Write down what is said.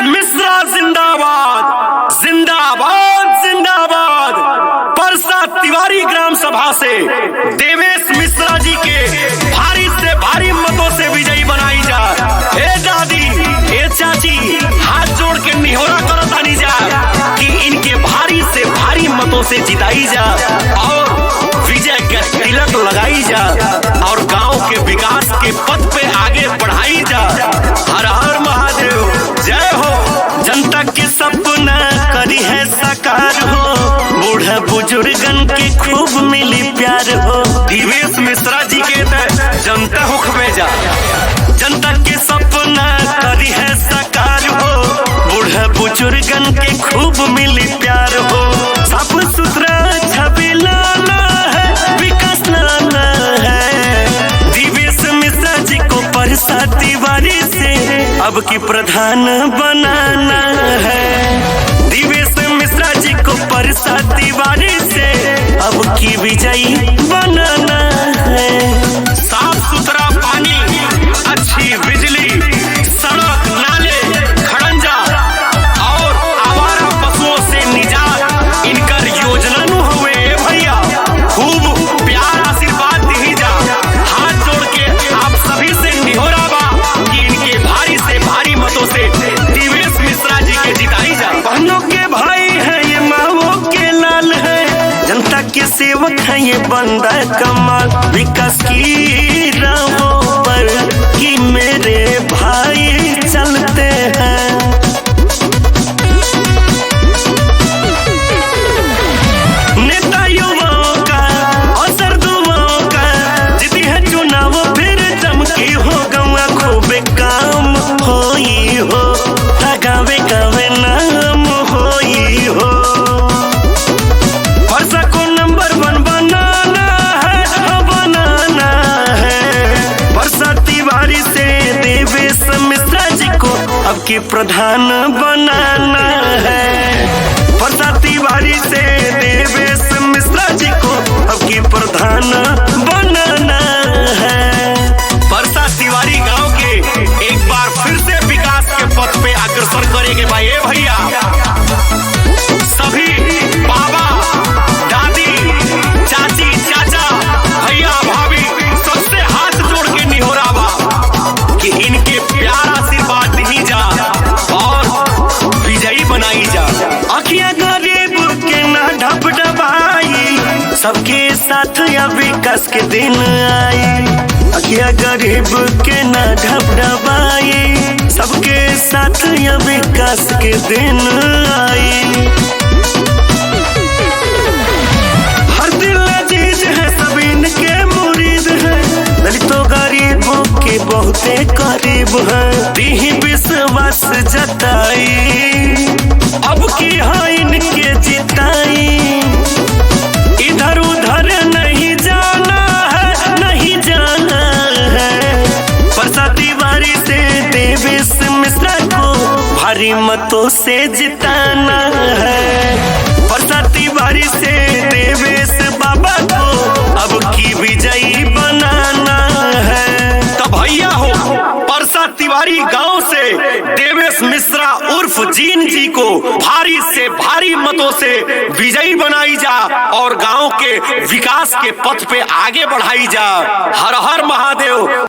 मिश्रा जिंदाबाद जिंदाबाद जिंदाबाद। परसा तिवारी ग्राम सभा से देवेश मिश्रा जी के भारी से भारी मतों से विजयी बनाई जा। ए दादी ए चाची हाथ जोड़ के निहोरा करो तानी जा कि इनके भारी से भारी मतों से जिताई जा और विजय के तिलक लगाई जा और गांव के विकास के पथ पे आगे बढ़ाई जा। हर हर महादेव, जय हो। जनता के सपना करी है साकार हो, बूढ़ा बुजुर्गन के खूब मिली प्यार हो। देवेश मिश्रा जी के जनता हुक में जा। जनता के सपना करी है साकार हो, बूढ़ा बुजुर्गन के खूब मिली प्यार हो। साफ सुथरा छवि लाना है, विकास लाना है। देवेश मिश्रा जी को परसा तिवारी से अब की प्रधान बनाना है। देवेश मिश्रा जी को परसा तिवारी से अब की विजयी बनाना है। साफ सुथरा पानी, अच्छी बिजली, सड़क नाले खड़ंजा और आवारा पशुओं से निजात इनकर योजना नु हुए भैया। खूब प्यार आशीर्वाद दी जा। हाथ जोड़ के आप सभी से निहोरा बा कि इनके भारी से भारी मतों से देवेश मिश्रा जी के जिताई जा। बहनों के भाई है ये, माओ के लाल है, जनता के सेवक है ये बंदा कमाल। विकास की राहों पर कि मेरे भाई चलते हैं। नेता युवाओं का और सरदुआओं का, जीती है चुनाव फिर चमकी हो। गौआ खूब काम होई हो, गावे गावे नाम होई हो। परसा को नंबर 1 बनाना है, बनाना है। परसा तिवारी से देवेश मिश्रा जी को अब की प्रधान बनाना है। परसा तिवारी से देवेश मिश्रा जी को अब की प्रधान बनाना है। परसा तिवारी गांव के एक बार फिर से विकास के पथ पे अग्रसर करेंगे भाई भैया। सभी बाबा दादी चाची चाचा भैया भाभी सबसे हाथ जोड़ के निहोरा बा कि इनके प्यार आशीर्वाद दी जा और विजयी बनाई जा। अखियां गरीब के ना ढप डबाई, सबके साथ या विकास के दिन आई। अखियां गरीब के ना ढप डबाई, सबके साथ या विकास के दिन आई। हर दिल अजीज है, सब इनके मुरीद है, दलितों गरीबों के बहुते करीब है। दी विश्वास जताई अब की है इनके जिताई। इधर उधर नहीं जाना है, नहीं जाना है। परसा तिवारी से देवेश मिश्रा को भारी मतों से जिताना है। परसा तिवारी से देवेश बाबा को अब की विजयी बनाना है। तो भैया हो, परसा तिवारी गांव से देवेश मिश्रा उर्फ जीन जी को भारी से भारी मतों से विजयी बनाई जा और गांव के विकास के पथ पे आगे बढ़ाई जा। हर हर महादेव।